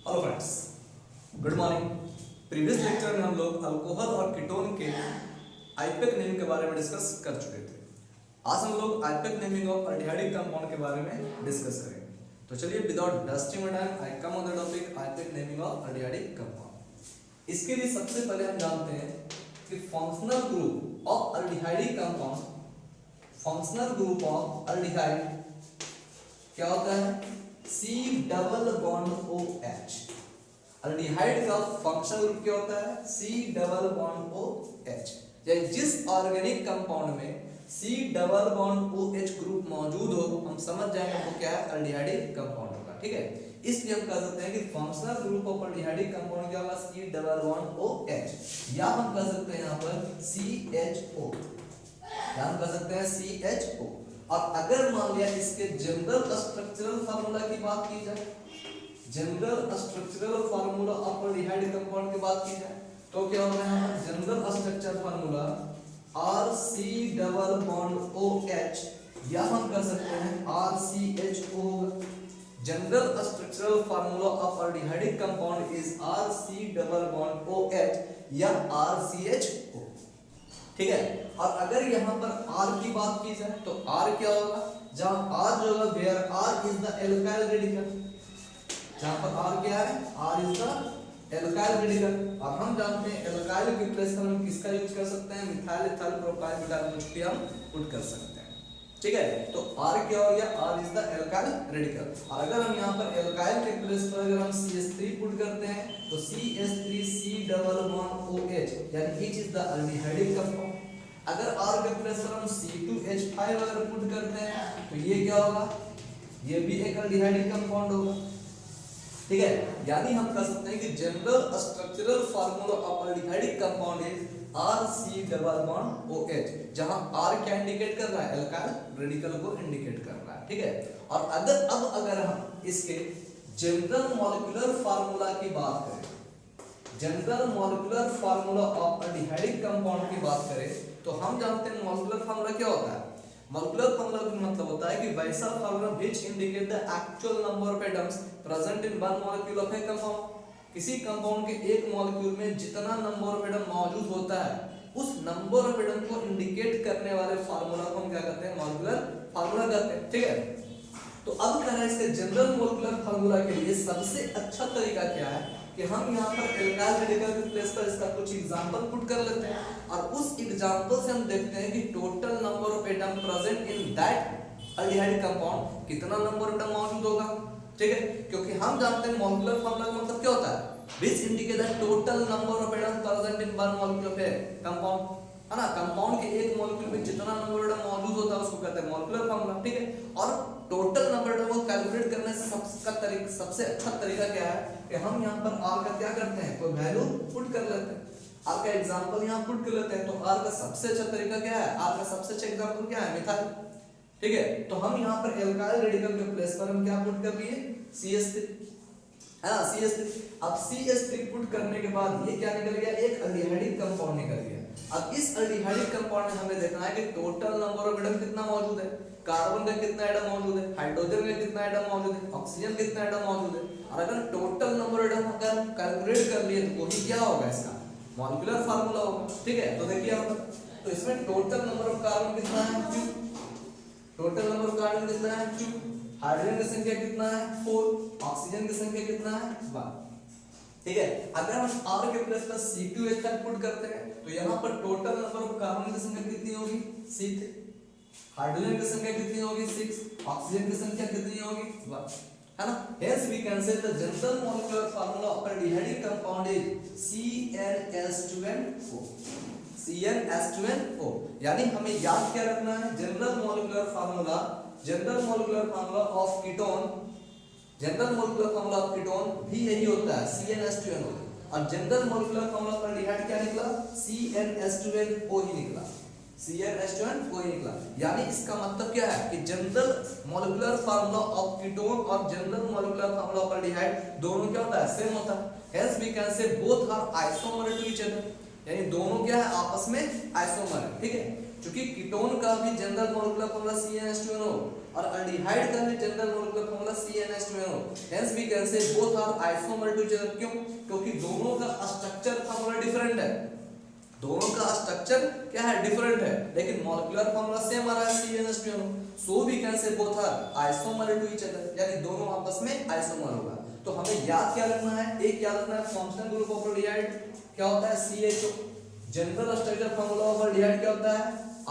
Hello friends, good morning. Previous lecture में हम लोग अल्कोहल और कीटोन के आईपेक नेम के बारे में डिस्कस कर चुके थे। आज हम लोग IUPAC naming of aldehydic compound के बारे में डिस्कस करेंगे। तो चलिए without wasting time I come on the topic IUPAC naming of aldehydic compound. इसके लिए सबसे पहले हम जानते हैं कि functional group of aldehydic compound, functional group of aldehyde क्या होता है? C double bond OH। Aldehyde का फंक्शनल ग्रुप क्या होता है? C double bond OH। यानी जिस ऑर्गेनिक कंपाउंड में C double bond OH group मौजूद हो, हम समझ जाएंगे वो क्या है? अल्डिहाइडिक कंपाउंड होगा। ठीक है, इसलिए हम कह सकते हैं कि functional group of aldehydic compound क्या होगा? C डबल बॉन्ड OH, या हम कह सकते हैं यहाँ पर CHO, या हम कह सकते हैं CHO। और अगर मान लिया इसके जनरल स्ट्रक्चरल फार्मूला की बात की जाए, general structural formula of aldehyde compound की बात की जाए, तो क्या होगा यहाँ पर? General structural formula RC double bond OH, या हम कह सकते हैं RCHO होगा। General structural formula of aldehyde compound is RC double bond OH या RCHO। ठीक है, और अगर यहाँ पर R की बात की जाए तो R क्या होगा? जहाँ R जो होगा, where R is the alkyl radical, जहाँ पर R क्या है? R is the alkyl radical. और हम जानते हैं एल्काइल के प्लेस पर हम किसका यूज कर सकते हैं? मिथाइल इथाइल प्रोपाइल ब्यूटाइल भी हम पुट कर सकते हैं। ठीक है, तो R क्या हो गया? R is the alkyl radical. और अगर हम यहाँ पर एल्काइल के प्लेस पर अगर हम CH3 पुट करते हैं तो CH3 C double bond OH, यानी it is the aldehydic compound. अगर R के प्लेस पर हम C2H5 अगर पुट करते हैं तो ये क्या होगा? ये भी एक अल्डिहाइडिक कंपाउंड होगा। ठीक है, यानी हम कह सकते हैं कि general structural formula of aldehydic compound is RC double bond OH, जहां R क्या इंडिकेट कर रहा है? एल्काइल रेडिकल को इंडिकेट कर रहा है। ठीक है, और अगर हम इसके जनरल मॉलिक्यूलर फार्मूला की बात करें, general molecular formula of aldehydic compound की बात करें, तो हम जानते हैं मॉलिक्यूलर फार्मूला क्या होता है? मॉलिक्यूलर फार्मूला का मतलब होता है कि वैसा formula which indicate the actual number of atoms present in one molecule of A compound. किसी कंपाउंड के एक मॉलिक्यूल में जितना नंबर ऑफ एटम मौजूद होता है, उस नंबर ऑफ एटम को इंडिकेट करने वाले फार्मूला को हम क्या कहते हैं? मॉलिक्यूलर फार्मूला कहते हैं। ठीक है, तो अब क्या है, इसके जनरल मॉलिक्यूलर फार्मूला के लिए सबसे अच्छा तरीका क्या है कि हम यहाँ पर एल्काइल रेडिकल के प्लेस पर इसका कुछ एग्जांपल पुट कर लेते हैं, और उस एग्जांपल से हम देखते हैं कि total number of atom present in that aldehyde compound कितना नंबर ऑफ एटम मौजूद होगा। ठीक है, क्योंकि हम जानते हैं मॉलिक्यूलर फार्मूला का मतलब क्या होता है? Which indicate the total number of atom present in one molecule of A compound, है ना? कंपाउंड के एक मॉलिक्यूल में जितना नंबर ऑफ एटम मौजूद होता है उसको कहते हैं मॉलिक्यूलर फार्मूला। ठीक है, और टोटल नंबर ऑफ एटम को कैलकुलेट करने से सबसे अच्छा तरीका क्या है कि हम यहाँ पर R का क्या करते हैं? कोई वैल्यू पुट कर लेते हैं। R का एग्जांपल यहाँ पुट कर लेते हैं, तो R का सबसे अच्छा तरीका क्या है? R का सबसे अच्छा एग्जांपल क्या है? मिथाइल। ठीक है, तो हम यहाँ पर एल्काइल रेडिकल के प्लेस पर हम क्या पुट कर लिए? CH3, है ना? CH3। अब CH3 पुट करने के बाद ये क्या निकल गया? एक अल्डिहाइडिक कंपाउंड निकल गया। अब इस अल्डिहाइडिक कंपाउंड में हमें देखना है कि टोटल नंबर ऑफ एटम कितना मौजूद है, कार्बन का कितना एटम मौजूद है, हाइड्रोजन का कितना एटम मौजूद है, ऑक्सीजन कितना एटम मौजूद है। और अगर टोटल नंबर एटम अगर हम कैलकुलेट कर लिए तो वही क्या होगा? इसका मॉलिक्यूलर फार्मूला होगा। ठीक है, तो देखिए यहाँ पर, तो इसमें टोटल नंबर ऑफ कार्बन कितना है? 2। टोटल नंबर ऑफ कार्बन कितना है? 2। हाइड्रोजन की संख्या कितना है? 4। ऑक्सीजन की संख्या कितना है? 1। ठीक है, अगर हम R के प्लेस पर C2H5 पुट करते हैं तो यहाँ पर टोटल नंबर ऑफ कार्बन की संख्या कितनी होगी? 6। हाइड्रोजन की संख्या कितनी होगी? 6। ऑक्सीजन की संख्या कितनी होगी? 1, है ना? Hence we can say the general molecular formula of aldehyde compound is CnH2n O। CnH2n O, यानी हमें याद क्या रखना है? General molecular formula, general molecular formula of ketone, general molecular formula of ketone भी यही होता है, CnH2n O। और general molecular formula for aldehyde क्या निकला? CnH2n O ही निकला, CnH2n O ही निकला। यानी इसका मतलब क्या है कि general molecular formula of ketone और general molecular formula of aldehyde दोनों क्या होता है? सेम होता है। Hence we can say both are isomer to each other, यानी दोनों क्या है? आपस में आइसोमर है। ठीक है, क्योंकि कीटोन का भी general molecular formula CnH2n O और अल्डिहाइड का भी general molecular formula CnH2NO। Hence we can say both are isomer to each other. क्यों? क्योंकि दोनों का स्ट्रक्चर फार्मूला डिफरेंट है, दोनों का स्ट्रक्चर क्या है, डिफरेंट है, लेकिन मॉलिक्यूलर फार्मूला सेम आ रहा है CnH2NO। So we can say both are isomer to each other, यानी दोनों आपस में आइसोमर होगा। तो हमें याद क्या रखना है, एक याद रखना है फंक्शनल ग्रुप ऑफ अल्डिहाइड क्या होता है, CHO। General structure formula of aldehyde क्या होता है,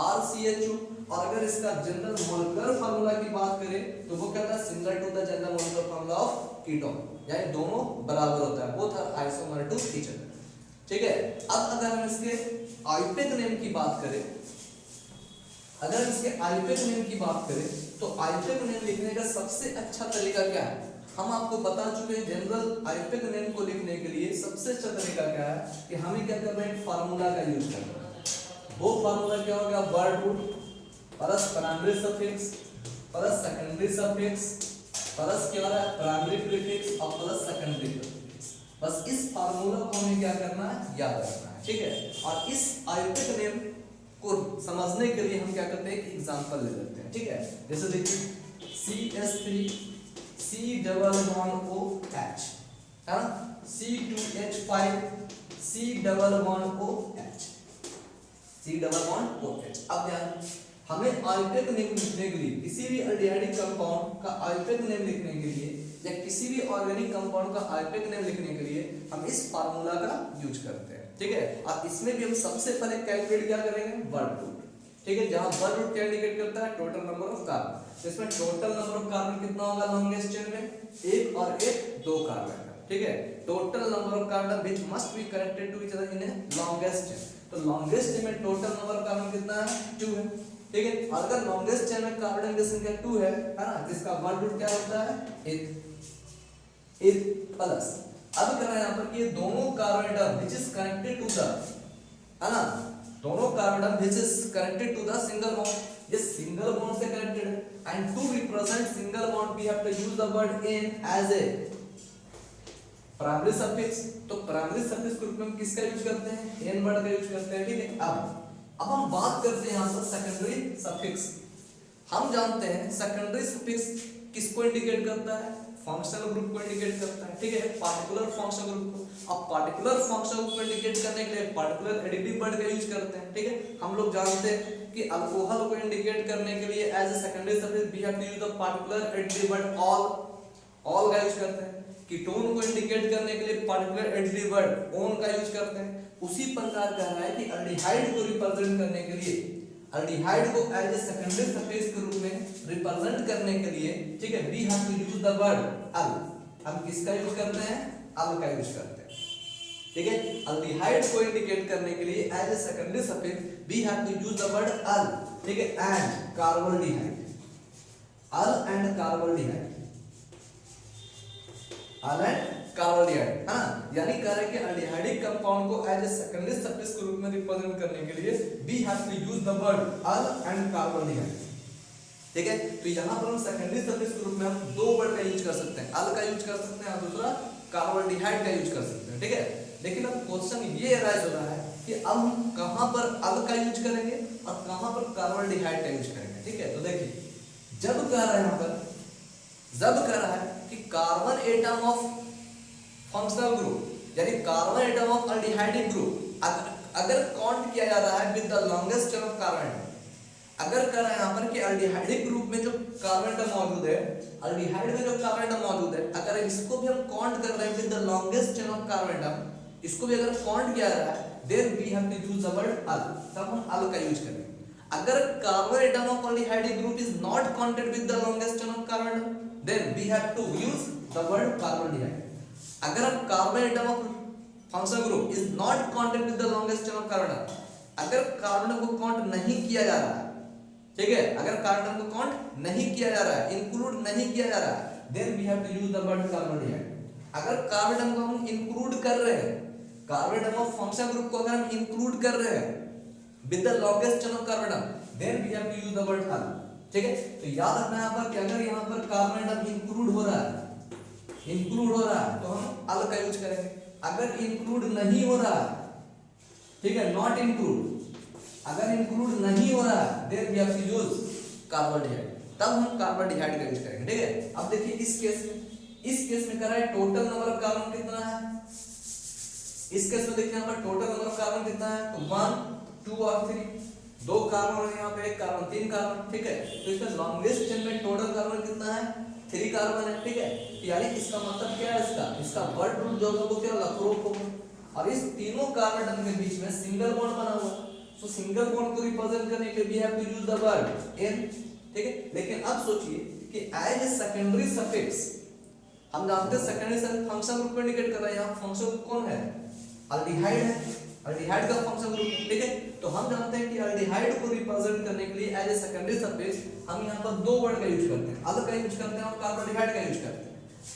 RCHO। और अगर इसका जनरल मॉलिक्यूलर फार्मूला की बात करें तो वो क्या होता है, similar to the general molecular formula of ketone, यानी दोनों बराबर होता है, both are isomer to each other. ठीक है। अब अगर हम इसके आईपेक नेम की बात करें, अगर इसके आईपेक नेम की बात करें तो आईपेक नेम लिखने का सबसे अच्छा तरीका क्या है, हम आपको बता चुके हैं। जनरल आईपेक नेम को लिखने के लिए सबसे अच्छा तरीका क्या है कि हमें क्या करना है, फार्मूला का यूज करना है। वो फार्मूला क्या होगा, word root plus primary suffix plus secondary suffix plus क्या हो रहा है, प्राइमरी प्रीफिक्स और प्लस सेकेंडरी प्रीफिक्स। बस इस फार्मूला को हमें क्या करना है, याद रखना है। ठीक है। और इस आईपेक नेम को समझने के लिए हम क्या करते हैं, एक एग्जांपल ले लेते हैं। ठीक है। जैसे देखिए CH3 C double bond OH है ना, C2H5 C double bond OH, C double bond OH। अब ध्यान, हमें आईपेक नेम लिखने के लिए, किसी भी अल्डिहाइडिक कंपाउंड का आईपेक नेम लिखने के लिए या किसी भी ऑर्गेनिक कंपाउंड का आईपेक नेम लिखने के लिए हम इस फार्मूला का यूज करते हैं। ठीक है। और इसमें भी हम सबसे पहले कैलकुलेट क्या करेंगे, वर्ड रूट। ठीक है। जहां वर्ड रूट क्या इंडिकेट करता है, टोटल नंबर ऑफ कार्बन। तो इसमें टोटल नंबर ऑफ कार्बन कितना होगा लॉन्गेस्ट चेन में, एक और एक दो कार्बन का। ठीक है। Total number of carbon which must be connected to each other in a longest chain. तो लॉन्गेस्ट चेन में टोटल नंबर ऑफ कार्बन कितना है, 2 है। ठीक है। अगर लॉन्गेस्ट चेन में कार्बन की संख्या 2 है ना, जिसका वर्ड रूट क्या होता है, 1 प्लस। अब कर रहे हैं यहां पर कि ये दोनों carbon atom which is connected to the, है ना, दोनों carbon atom which is connected to the single bond, ये सिंगल बॉन्ड से कनेक्टेड है। And to represent single bond we have to use the word in as a primary suffix. तो primary suffix के रूप में हम किसका यूज करते हैं, एन वर्ड का यूज करते हैं। ठीक है। अब हम बात करते हैं यहां पर सेकेंडरी सफिक्स। हम जानते हैं सेकेंडरी सफिक्स किसको इंडिकेट करता है, फंक्शनल ग्रुप को इंडिकेट करता है। ठीक है। पार्टिकुलर फंक्शनल ग्रुप को। अब पार्टिकुलर फंक्शनल ग्रुप को इंडिकेट करने के लिए पार्टिकुलर एडिटिव वर्ड का यूज करते हैं। ठीक है। हम लोग जानते हैं कि अल्कोहल को इंडिकेट करने के लिए as a secondary suffix we have to use the particular additive word al का यूज करते हैं। कीटोन को इंडिकेट करने के लिए पार्टिकुलर एडिटिव वर्ड ओन का यूज करते हैं। उसी प्रकार कह रहा है कि अल्डिहाइड को रिप्रेजेंट करने के लिए, अल्डिहाइड को एज ए सेकेंडरी सफिक्स के रूप में रिप्रेजेंट करने के लिए, ठीक है, we have to use the word al. हम किसका यूज करते हैं, अल का यूज करते हैं। ठीक है। अल्डिहाइड को इंडिकेट करने के लिए as a secondary suffix we have to use the word al. ठीक है। And carbaldehyde, al and carbaldehyde, al and carbaldehyde, है ना। यानी कह रहे हैं कि अल्डिहाइडिक कंपाउंड को एज ए सेकेंडरी सफिक्स के रूप में रिप्रेजेंट करने के लिए we have to use the word al and carbaldehyde. ठीक है। तो यहां पर हम सेकेंडरी सफिक्स के रूप में हम दो वर्ड का यूज कर सकते हैं, अल का यूज कर सकते हैं और दूसरा कार्बोल्डिहाइड का यूज कर सकते हैं। ठीक है। लेकिन अब क्वेश्चन ये अराइज हो रहा है कि अब हम कहां पर अल का यूज करेंगे और कहां पर कार्बोल्डिहाइड का यूज करेंगे। ठीक है। तो देखिए, जब कह रहा है यहां पर, जब कह रहा है कि carbon atom of functional group यानी carbon atom of aldehydic group अगर काउंट किया जा रहा है with the longest chain of carbon, अगर कह रहा है यहां पर कि अल्डिहाइडिक ग्रुप में जो कार्बन एटम मौजूद है, अल्डिहाइड में जो कार्बन एटम मौजूद है, अगर इसको भी हम काउंट कर रहे हैं with the longest chain of carbon atom, इसको भी अगर काउंट किया जा रहा है, then we have to use the word al. तब हम अल का यूज करेंगे। अगर carbon atom of aldehydic group is not counted with the longest chain of carbon atom, then we have to use the word carbaldehyde. अगर हम carbon atom of functional group is not counted with the longest chain of carbon, अगर carbon को count नहीं किया जा रहा है, ठीक है, अगर कार्बन को काउंट नहीं किया जा रहा है, इंक्लूड नहीं किया जा रहा है, then we have to use the word carbaldehyde. अगर कार्बन को हम इंक्लूड कर रहे हैं, carbon atom of functional group को अगर हम इंक्लूड कर रहे हैं with the longest chain of carbon, then we have to use the word al. ठीक है। तो याद रखना यहां पर कि अगर यहां पर कार्बन एटम इंक्लूड हो रहा है, इंक्लूड हो रहा है, तो हम अल का यूज करेंगे। अगर इंक्लूड नहीं हो रहा है, ठीक है, नॉट इंक्लूड, अगर इंक्लूड नहीं हो रहा है, then we have to use carbaldehyde. तब हम कार्बोडिहाइड का यूज करेंगे, ठीक है। अब देखिए इस केस में कर रहा है टोटल नंबर ऑफ कार्बन कितना है, इस केस में देखिए यहाँ पर टोटल नंबर ऑफ कार्बन कितना है, तो 1 2 और 3, 2 कार्बन है यहाँ पे, 1 कार्बन 3 कार्बन, ठीक है। तो इसमें लॉन्गेस्ट चेन में टोटल कार्बन कितना है, 3 कार्बन है, ठीक है। यानी इसका मतलब क्या है, इसका वर्ड रूट जो होगा वो क्या होगा, प्रोप होगा। और इस तीनों कार्बन के बीच में सिंगल बॉन्ड बना हुआ है, तो सिंगल बॉन्ड को रिप्रेजेंट करने के लिए we have to use the word n, ठीक है। लेकिन अब सोचिए कि एज ए सेकेंडरी सफिक्स, हम जानते हैं सेकेंडरी सफिक्स फंक्शन ग्रुप को इंडिकेट कर रहा है, यहाँ फंक्शन ग्रुप कौन है, अल्डिहाइड है, अल्डिहाइड का फंक्शन ग्रुप, ठीक है। तो हम जानते हैं कि अल्डिहाइड को रिप्रेजेंट करने के लिए एज ए सेकेंडरी सफिक्स हम यहाँ पर दो वर्ड का यूज करते हैं, अल का यूज करते हैं और कार्बोडिहाइड का यूज करते हैं।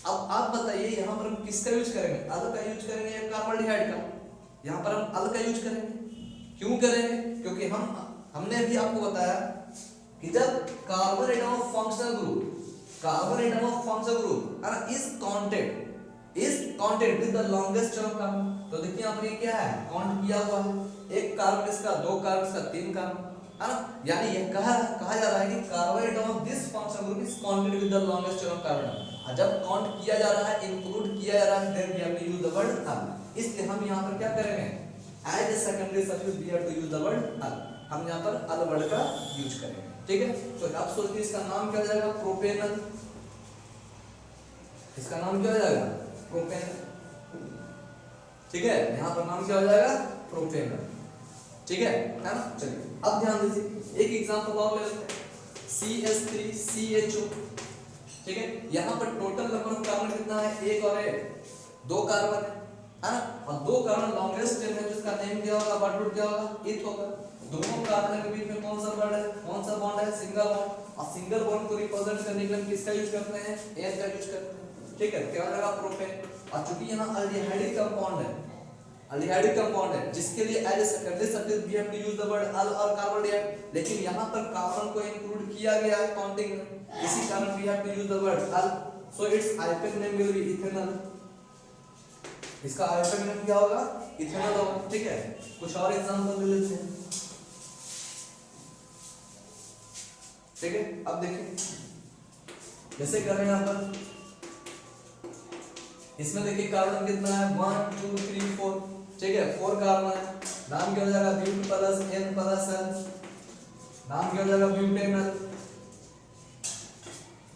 अब आप बताइए यहाँ पर हम किसका यूज करेंगे, अल का यूज करेंगे या कार्बोडिहाइड का, यहाँ पर हम अल का यूज करेंगे। क्यों करेंगे, क्योंकि हमने अभी आपको बताया कि जब carbon atom of functional group है ना is counted with the longest chain of carbon, तो देखिए यहाँ पर ये क्या है, काउंट किया हुआ है, एक कार्बन इसका, दो कार्बन इसका, तीन कार्बन, है ना। यानी ये कहा जा रहा है कि carbon atom of this functional group is counted with the longest chain of carbon. जब काउंट किया जा रहा है, इंक्लूड किया जा रहा है, then we have to use the word al. इसलिए हम यहाँ पर क्या करेंगे, as a secondary suffix we have to use the word al, हम यहाँ पर अल वर्ड का यूज करेंगे, ठीक है। तो आप सोचिए इसका नाम क्या हो जाएगा, प्रोपेनल, इसका नाम क्या हो जाएगा, प्रोपेनल, ठीक है। यहाँ पर नाम क्या हो जाएगा, प्रोपेनल, ठीक है ना। चलिए अब ध्यान दीजिए, एक एग्जांपल और ले लेते हैं, CH3CHO, ठीक है। यहाँ पर टोटल नंबर ऑफ कार्बन कितना है, एक और एक, 2 कार्बन है ना, और 2 कार्बन लॉन्गेस्ट चेन है जिसका नेम क्या होगा, वर्ड रूट क्या होगा, इथ होगा। दोनों कार्बन के बीच में कौन सा वर्ड है, कौन सा बॉन्ड है, सिंगल बॉन्ड, और सिंगल बॉन्ड को रिप्रेजेंट करने के लिए हम किसका यूज करते हैं, n का यूज करते हैं, ठीक है। क्या हो जाएगा, प्रोपेन। और चूंकि यहाँ अल्डिहाइडिक कंपाउंड है, जिसके लिए as a secondary suffix we have to use the word al और कार्बोडिहाइड, लेकिन यहाँ पर कार्बन को इंक्लूड किया गया है काउंटिंग में, इसी कारण we have to use the word al, so its IUPAC name will be ethanol, इसका आइपेक नेम क्या होगा, इथेनॉल होगा, ठीक है। कुछ और एग्जांपल ले लेते हैं, ठीक है। अब देखिए जैसे कर रहे हैं यहाँ पर, इसमें देखिए कार्बन कितना है, 1 2 3 4, ठीक है, 4 कार्बन है। नाम क्या हो जाएगा, but plus n plus n, नाम क्या हो जाएगा, ब्यूटेनल,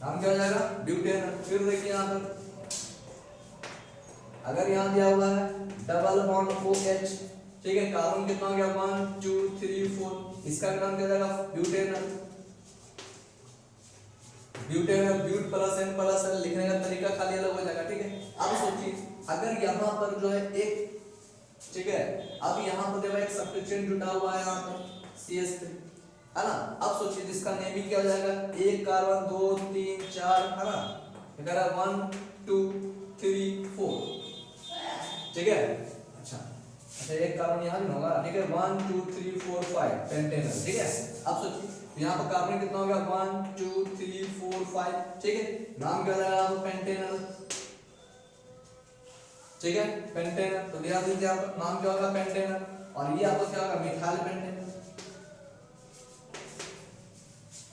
नाम क्या हो जाएगा, ब्यूटेनल। फिर देखिए यहाँ पर अगर यहाँ दिया हुआ है डबल बॉन्ड OH, ठीक है, कार्बन कितना हो गया, 1 2 3 4, इसका नाम क्या हो जाएगा, butanal, but plus n plus n, लिखने का तरीका खाली अलग हो जाएगा, ठीक है। अब सोचिए अगर यहाँ पर जो है एक, ठीक है, अब यहाँ पर देखो एक सब्स्टिट्यूएंट जुटा हुआ है यहाँ पर CH3, है ना। अब सोचिए जिसका नेम ही क्या हो जाएगा, एक कार्बन 2 3 4, है ना, अगर 1 2 3 4, ठीक है। अच्छा एक कार्बन यहाँ भी होगा, ठीक है, 1 2 3 4 5 पेंटेनल, ठीक है। अब सोचिए यहाँ पर कार्बन कितना हो गया, 1 2 3 4 5, ठीक है। नाम क्या है, पेंटेनल, ठीक है, पेंटेनल। तो ध्यान दीजिए यहाँ पर नाम क्या होगा, पेंटेनल, और ये आपको क्या होगा, मिथाइल पेंटेनल,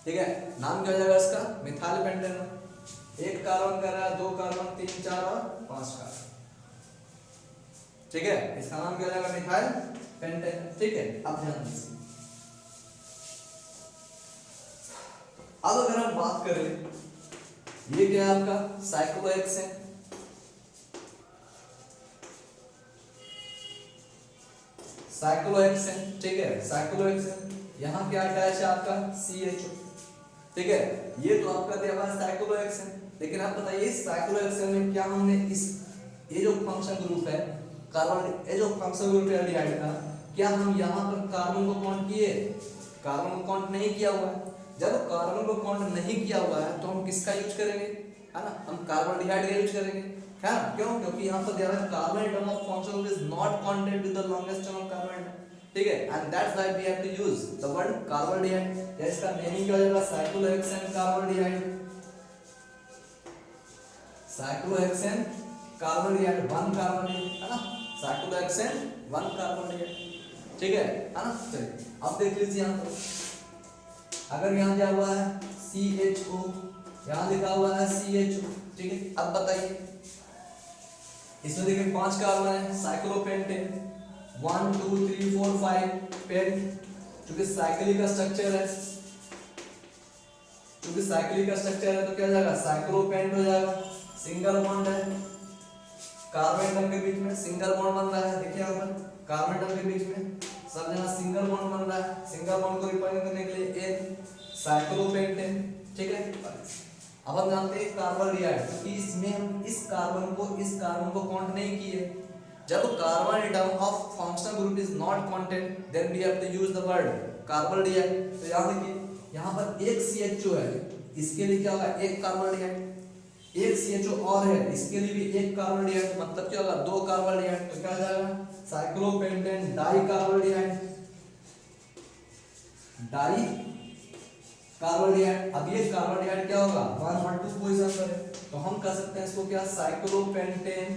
ठीक है। नाम क्या हो जाएगा इसका, मिथाइल पेंटेनल। एक कार्बन कर रहा है, 2 कार्बन 3 4 और 5 कार्बन, ठीक है, इसका नाम क्या हो जाएगा, मिथाइल पेंटेनल, ठीक है। अब ध्यान दीजिए, अब अगर हम बात करें, ये क्या है आपका साइक्लोहेक्सेन, ठीक है, साइक्लोहेक्सेन। यहाँ क्या अटैच है आपका, CHO, ठीक है। ये तो आपका दिया हुआ है साइक्लोहेक्सेन, लेकिन आप बताइए साइक्लोहेक्सेन में क्या हमने ये जो फंक्शन ग्रुप है कार्बन, ये जो फंक्शन ग्रुप है एल्डिहाइड का, क्या हम यहाँ पर कार्बन को काउंट किए, कार्बन को काउंट नहीं किया हुआ है। जब कार्बन को काउंट नहीं किया हुआ है तो हम किसका यूज करेंगे, है ना, हम कार्बोडिहाइड का यूज करेंगे, है ना। क्यों, क्योंकि यहाँ पर दिया है carbon atom of function is not counted with the longest chain of carbon, ठीक है, and that's why we have to use the word carbaldehyde. इसका नेमिंग क्या हो जाएगा, साइक्लोहेक्सेन कार्बोडिहाइड, साइक्लोहेक्सेन कार्बोडिहाइड, 1 कार्बोडिहाइड, है ना, साइक्लोहेक्सेन 1 कार्बोडिहाइड, ठीक है ना। चलिए अब देख लीजिए यहाँ पर अगर यहाँ दिया हुआ है CHO, यहाँ लिखा हुआ है CHO, ठीक है। अब बताइए इसमें देखिए 5 कार्बन है, साइक्लोपेंटेन 1 2 3 4 5 पेंट, क्योंकि साइक्लिक का स्ट्रक्चर है, क्योंकि साइक्लिक का स्ट्रक्चर है तो क्या हो जाएगा, साइक्लोपेंट हो जाएगा। सिंगल बॉन्ड है कार्बन एटम के बीच में, सिंगल बॉन्ड बन रहा है, देखिए यहाँ पर कार्बन एटम के बीच में सब जगह सिंगल बॉन्ड बन रहा है। सिंगल बॉन्ड को रिप्रेजेंट करने के लिए एक साइक्लोपेंटेन, ठीक है। अब हम जानते हैं कार्बन रिएक्ट, क्योंकि इसमें हम इस कार्बन को काउंट नहीं किए। जब carbon atom of functional group is not counted then we have to use the word carbon react. तो यहाँ देखिए यहाँ पर एक CHO है, इसके लिए क्या होगा, एक कार्बन रिएक्ट, एक CHO और है, इसके लिए भी एक कार्बन रिएक्ट, मतलब क्या होगा, 2 कार्बन रिएक्ट। तो क्या हो जाएगा, cyclopentane di carbon react, di carbon react. अब ये कार्बन रिएक्ट क्या होगा, 1 और 2 पोजीशन पर है, तो हम कह सकते हैं इसको क्या, cyclopentane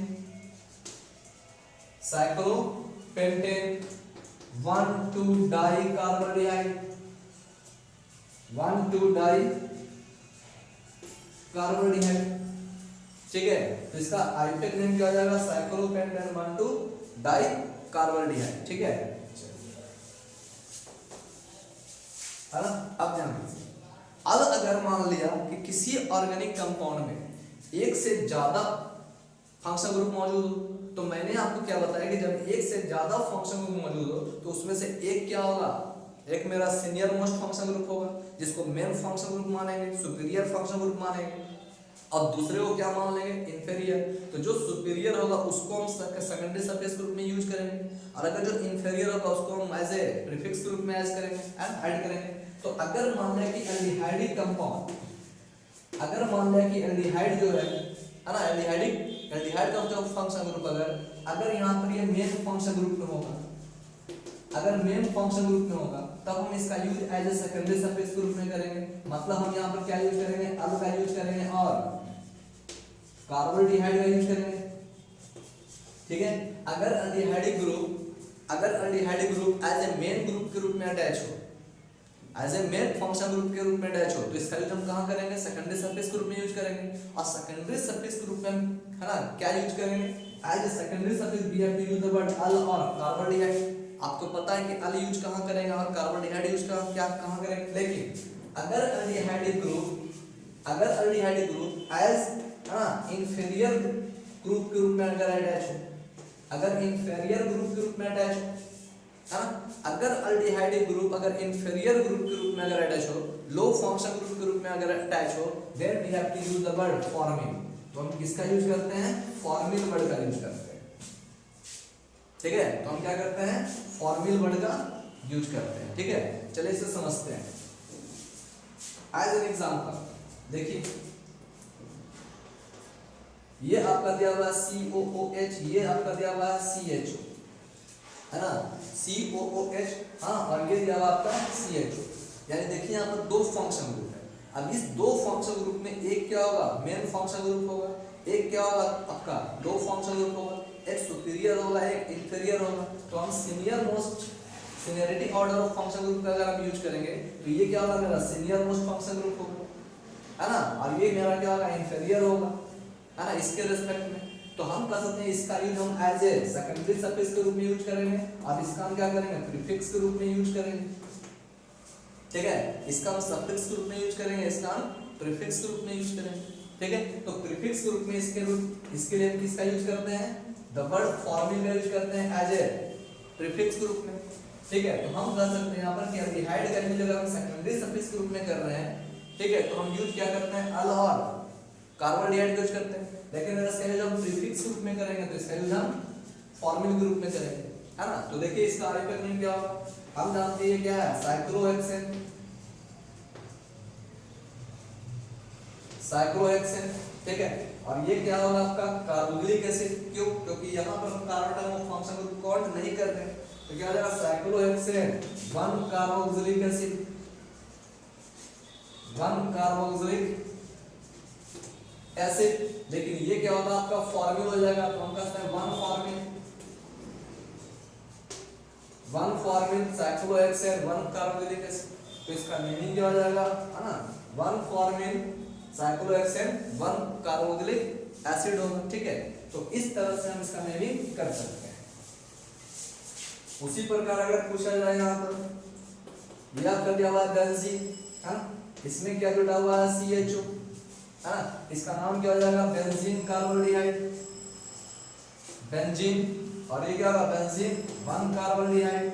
1 2 di carbon react, 1 2 di carbon react, ठीक है। तो इसका आइपेक नेम क्या हो जाएगा, साइक्लोपेंटेन 1 2 डाई कार्बन रिएक्ट, ठीक है ना। अब ध्यान दीजिए, अब अगर मान लिया कि किसी ऑर्गेनिक कंपाउंड में एक से ज्यादा फंक्शनल ग्रुप मौजूद हो, तो मैंने आपको क्या बताया कि जब एक से ज्यादा फंक्शनल ग्रुप मौजूद हो तो उसमें से एक क्या होगा, एक मेरा सीनियर मोस्ट फंक्शनल ग्रुप होगा जिसको मेन फंक्शनल ग्रुप मानेंगे, सुपीरियर फंक्शनल ग्रुप मानेंगे, और दूसरे को क्या मान लेंगे, इंफीरियर। तो जो सुपीरियर होगा उसको हम सेकेंडरी सरफेस ग्रुप में यूज करेंगे, और अगर जो इंफीरियर होगा उसको हम एज ए प्रीफिक्स ग्रुप में ऐड करेंगे। तो अगर मान लिया कि एल्डिहाइडिक कंपाउंड, अगर मान लिया कि एल्डिहाइड जो है ना, एल्डिहाइड का जो फंक्शनल ग्रुप अगर यहाँ पर ये मेन फंक्शनल ग्रुप में होगा, अगर मेन फंक्शनल ग्रुप में होगा तब हम इसका use as a secondary surface group में करेंगे। मतलब हम यहाँ पर क्या यूज करेंगे, अल का यूज करेंगे और कार्बोल्डिहाइड का यूज करेंगे, ठीक है। अगर aldehydic group as a main group के रूप में अटैच हो, as a main functional group के रूप में अटैच हो, तो इसका यूज हम कहाँ करेंगे, सेकेंडरी सरफेस ग्रुप में यूज करेंगे। और सेकेंडरी सरफेस ग्रुप में हम है ना क्या यूज करेंगे, as a secondary surface we have to use the word al और कार्बोल्डिहाइड। आपको पता है कि अल यूज कहाँ करेंगे और कार्बोल्डिहाइड यूज कहाँ करेंगे। लेकिन अगर aldehydic group as inferior group के रूप में अगर अटैच हो, अगर इंफीरियर ग्रुप के रूप में अटैच हो, अगर एल्डिहाइडिक ग्रुप अगर इंफीरियर ग्रुप के रूप में अगर अटैच हो, लो फंक्शन ग्रुप के रूप में अगर अटैच हो, then we have to use the word formyl. तो हम किसका यूज करते हैं, फॉर्मिल वर्ड का यूज करते हैं, ठीक है। तो हम क्या करते हैं, फॉर्मिल वर्ड का यूज करते हैं, ठीक है। चलिए इसे समझते हैं। एज एन एग्जांपल देखिए, ये आपका दिया हुआ है COOH, ये आपका दिया हुआ है CHO, है ना, COOH, हाँ, और ये दिया हुआ आपका CHO। यानी देखिए यहाँ पर 2 फंक्शन ग्रुप है। अब इस 2 फंक्शन ग्रुप में एक क्या होगा, मेन फंक्शन ग्रुप होगा, एक क्या होगा आपका लो फंक्शन ग्रुप होगा, एक सुपीरियर होगा, एक इंफीरियर होगा। तो हम senior most seniority order of function group का अगर हम यूज करेंगे तो ये क्या होगा, मेरा सीनियर मोस्ट फंक्शन ग्रुप होगा, है ना, और ये मेरा क्या होगा, इंफीरियर होगा, है ना, इसके रिस्पेक्ट में। तो हम कह सकते हैं इसका यूज हम एज ए सेकेंडरी सरफेस के रूप में यूज करेंगे, और इसका हम क्या करेंगे, प्रीफिक्स के रूप में यूज करेंगे, ठीक है। इसका हम सफिक्स के रूप में यूज करेंगे, इसका हम प्रीफिक्स के रूप में यूज करेंगे, ठीक है। तो प्रीफिक्स के रूप में इसके लिए हम किसका यूज करते हैं, द वर्ड फॉर्मिल का यूज करते हैं एज ए प्रीफिक्स के रूप में, ठीक है। तो हम कह सकते हैं यहाँ पर कि एल्डिहाइड का यूज अगर हम सेकेंडरी सरफेस के रूप में कर रहे हैं, ठीक है, तो हम यूज क्या करते हैं, अल और कार्बोल्डिहाइड का यूज करते हैं। लेकिन अगर इसका यूज हम प्रीफिक्स ग्रुप में करेंगे तो इसका यूज हम फॉर्मिल ग्रुप में करेंगे, है ना। तो देखिए इसका आइपेक नेम क्या होगा, हम जानते हैं क्या है, साइक्लोहेक्सेन, ठीक है। और ये क्या होगा आपका कार्बोक्सिलिक एसिड, क्यों, क्योंकि यहाँ पर हम carbon atom function group count नहीं करते, तो क्या हो जाएगा, cyclohexane 1 carboxylic acid, 1 carboxylic acid. लेकिन ये क्या होता है आपका फॉर्मिल हो जाएगा, तो हम कहते हैं 1 फॉर्मिल साइक्लोहेक्सेन 1 कार्बोक्सिलिक एसिड। तो इसका मीनिंग क्या हो जाएगा, है ना, 1 फॉर्मिन साइक्लोहेक्सेन 1 कार्बोक्सिलिक एसिड होगा, ठीक है। तो इस तरह से हम इसका नेमिंग कर सकते हैं। उसी प्रकार अगर पूछा जाए यहाँ पर, ये आपका दिया हुआ है बेंजीन, है ना, इसमें क्या जुड़ा हुआ है CHO, है ना, इसका नाम क्या हो जाएगा बेंजीन कार्बोल्डिहाइड, बेंजीन, और ये क्या होगा बेंजीन 1 कार्बोल्डिहाइड,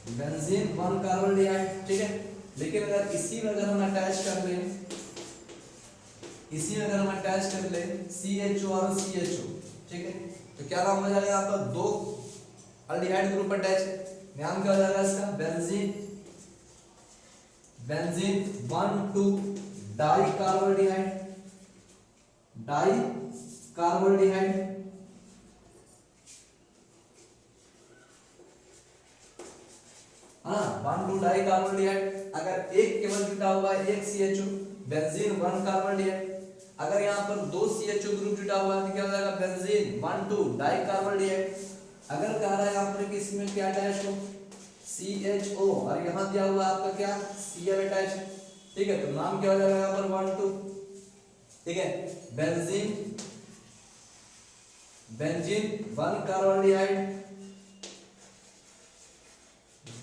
बेंजीन 1 कार्बोल्डिहाइड, ठीक है। लेकिन अगर इसी में अगर हम अटैच कर लें, इसी में अगर हम अटैच कर लें CHO और CHO, ठीक है, तो क्या नाम हो जाएगा आपका, 2 अल्डिहाइड ग्रुप अटैच है, नाम क्या हो जाएगा इसका बेंजीन, बेंजीन 1,2 डाई कार्बोल्डिहाइड, डाई कार्बोल्डिहाइड, हाँ 1,2 डाई कार्बोल्डिहाइड। अगर एक केवल जुटा हुआ है एक CHO, बेंजीन 1 कार्बोल्डिहाइड। अगर यहाँ पर 2 CHO ग्रुप जुटा हुआ है तो क्या हो जाएगा बेंजीन 1,2 डाई कार्बोल्डिहाइड। अगर कह रहा है यहाँ पर कि इसमें क्या अटैच हो CHO और यहाँ दिया हुआ आपका क्या Cl अटैच है, ठीक है, तो नाम क्या हो जाएगा यहाँ पर 1,2, ठीक है, बेंजीन, बेंजीन 1 कार्बोल्डिहाइड,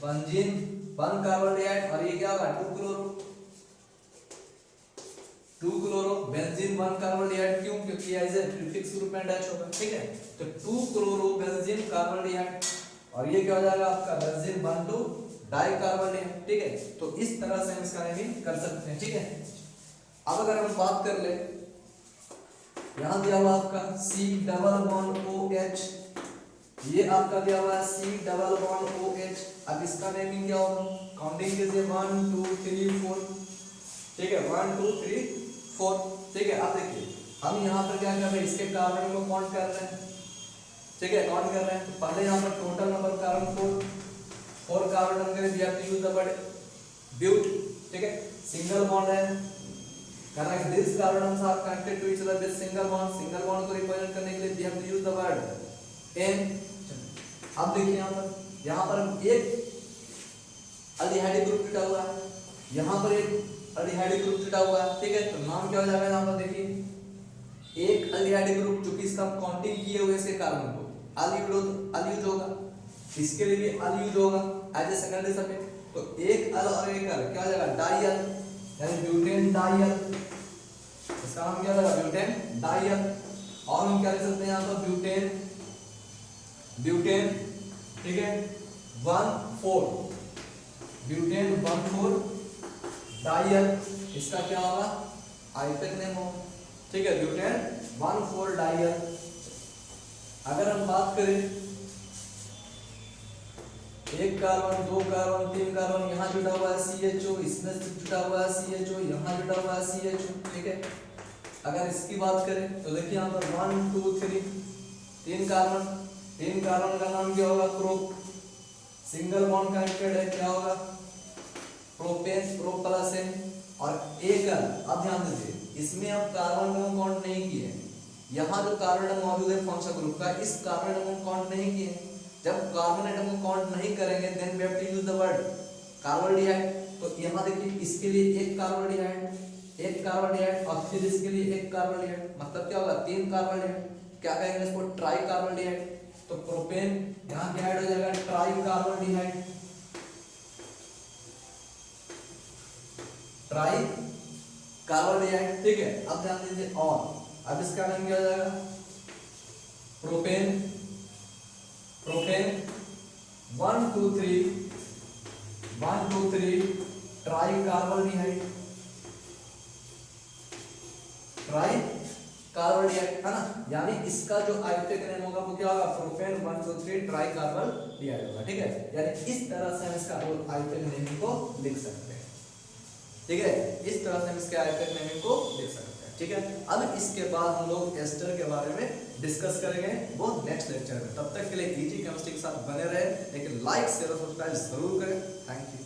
बेंजीन 1 कार्बोल्डिहाइड, और ये क्या होगा 2 क्लोरो, 2 क्लोरो बेंजीन 1 कार्बोल्डिहाइड, क्यों, क्योंकि एज ए प्रीफिक्स ग्रुप में अटैच होगा, ठीक है, तो 2 क्लोरो बेंजीन कार्बोल्डिहाइड, और ये क्या हो जाएगा आपका बेंजीन 1,2 डाई कार्बोल्डिहाइड, ठीक है। तो इस तरह से हम इसका नेमिंग कर सकते हैं, ठीक है। अब अगर हम बात कर ले, यहां दिया हुआ आपका C डबल बॉन्ड OH, ये आपका दिया हुआ है C डबल बॉन्ड OH। अब इसका नेमिंग क्या होगा, काउंटिंग कीजिए 1 2 3 4, ठीक है, 1 2 3 4, ठीक है। अब देखिए हम यहाँ पर क्या कर रहे हैं, इसके कार्बन को काउंट कर रहे हैं, ठीक है, काउंट कर रहे हैं। तो पहले यहाँ पर total number carbon 4 carbon number we have to use the word but, ठीक है, सिंगल बॉन्ड है, connect this carbon are connected to each other with single bond, single bond को रिप्रेजेंट करने के लिए we have to use the word N। अब देखिए यहाँ पर हम एक अल्डिहाइड ग्रुप जुटा हुआ है, यहाँ पर एक अल्डिहाइड ग्रुप जुटा हुआ है, ठीक है, तो नाम क्या हो जाएगा यहाँ पर देखिए, एक अल्डिहाइड ग्रुप जो कि इसका काउंटिंग किए हुए इसके कार्बन को अल्यूज होगा, इसके लिए भी अल्यूज होगा एज ए सेकेंडरी सफिक्स, तो एक अल और एक अल क्या हो जाएगा डाइअल, यानी ब्यूटेन डाइअल, इसका नाम क्या होगा ब्यूटेन डाइअल। और हम क्या लिख सकते हैं यहाँ पर ब्यूटेन, ब्यूटेन, ठीक है 1,4 ब्यूटेन 1,4 डाइअल, इसका क्या होगा आइपेक नेम होगा, ठीक है, ब्यूटेन 1,4 डाइअल। अगर हम बात करें एक कार्बन 2 कार्बन 3 कार्बन, यहाँ जुड़ा हुआ है CHO, इसमें जुड़ा हुआ है CHO, यहाँ जुड़ा हुआ है CHO, ठीक है। अगर इसकी बात करें तो देखिए यहाँ पर 1 2 3 3 कार्बन का नाम क्या होगा प्रोप, सिंगल बॉन्ड कनेक्टेड है, क्या होगा प्रोपेन, प्रो प्लस N, और एक अब ध्यान दीजिए इसमें अब कार्बन को काउंट नहीं किए, यहाँ जो कार्बन मौजूद है फंक्शनल ग्रुप का, इस कार्बन को काउंट नहीं किए। जब कार्बन एटम को काउंट नहीं करेंगे then we have to use the word carbaldehyde. तो यहाँ देखिए इसके लिए एक कार्बोल्डिहाइड और फिर इसके लिए एक कार्बोल्डिहाइड, मतलब क्या होगा 3 कार्बोल्डिहाइड, क्या कहेंगे इसको ट्राई कार्बोल्डिहाइड। तो प्रोपेन यहाँ क्या ऐड हो जाएगा ट्राई कार्बोल्डिहाइड, ट्राई कार्बोल्डिहाइड, ठीक है। अब ध्यान दीजिए और अब इसका नाम क्या हो जाएगा प्रोपेन, प्रोपेन 1 2 3 ट्राई कार्बोल्डिहाइड, ट्राई कार्बोल्डिहाइड है ना, यानी इसका जो आयोटिक नेम होगा वो क्या होगा प्रोपेन 1 2 3 ट्राई कार्बोल्डिहाइड होगा, ठीक है। यानी इस तरह से हम इसका आयोटिक नेम को लिख सकते हैं, ठीक है, इस तरह से हम इसके आयोटिक नेम को लिख सकते हैं, ठीक है। अब इसके बाद हम लोग एस्टर के बारे में डिस्कस करेंगे वो नेक्स्ट लेक्चर में। तब तक के लिए इजी केमिस्ट्री के साथ बने रहे, लेकिन लाइक शेयर और सब्सक्राइब जरूर करें। Thank you.